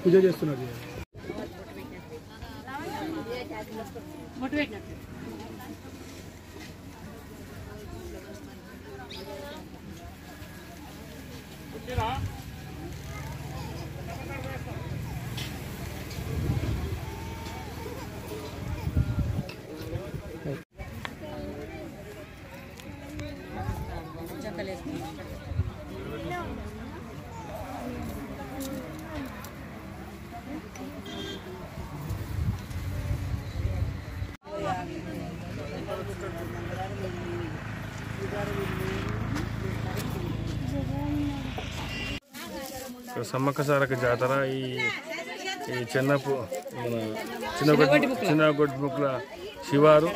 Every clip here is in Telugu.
పూజ చేస్తున్నారు. సమ్మక్క సారక్క జాతర ఈ చిన్నగొడ్ముకుల శివారు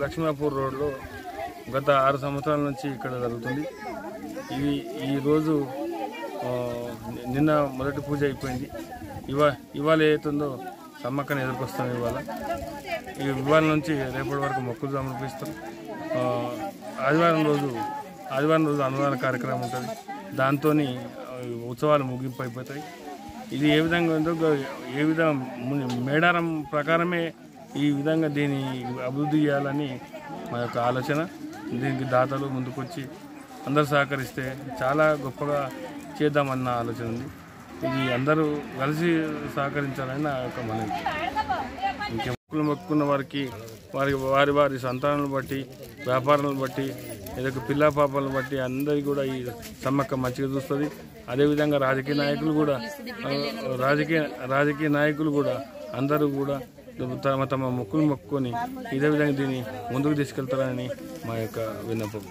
లక్ష్మాపూర్ రోడ్లో గత 6 సంవత్సరాల నుంచి ఇక్కడ జరుగుతుంది. ఈరోజు నిన్న మొదటి పూజ అయిపోయింది. ఇవాళ ఏతుందో సమ్మక్కని ఎదుర్కొస్తాం. ఇవాళ నుంచి రేపటి వరకు మొక్కులు సమర్పిస్తాం. ఆదివారం రోజు అన్నదాన కార్యక్రమం ఉంటుంది. దాంతో ఉత్సవాలు ముగింపు అయిపోతాయి. ఇది ఏ విధంగా ఉందో మేడారం ప్రకారమే ఈ విధంగా దీన్ని అభివృద్ధి చేయాలని మా యొక్క ఆలోచన. దీనికి దాతలు ముందుకొచ్చి అందరూ సహకరిస్తే చాలా గొప్పగా చేద్దామన్న ఆలోచన ఉంది. ఇది అందరూ కలిసి సహకరించాలని నా యొక్క మనవి. మొక్కులు మొక్కుకున్న వారికి వారి సంతానాలను బట్టి, వ్యాపారాలను బట్టి, ఏదైనా పిల్ల పాపాలను బట్టి అందరికీ కూడా ఈ సమ్మక్క మంచిగా చూస్తుంది. అదేవిధంగా రాజకీయ నాయకులు కూడా అందరూ కూడా తమ మొక్కులు మొక్కుకొని ఇదే విధంగా దీన్ని ముందుకు తీసుకెళ్తారని మా యొక్క విన్నపం.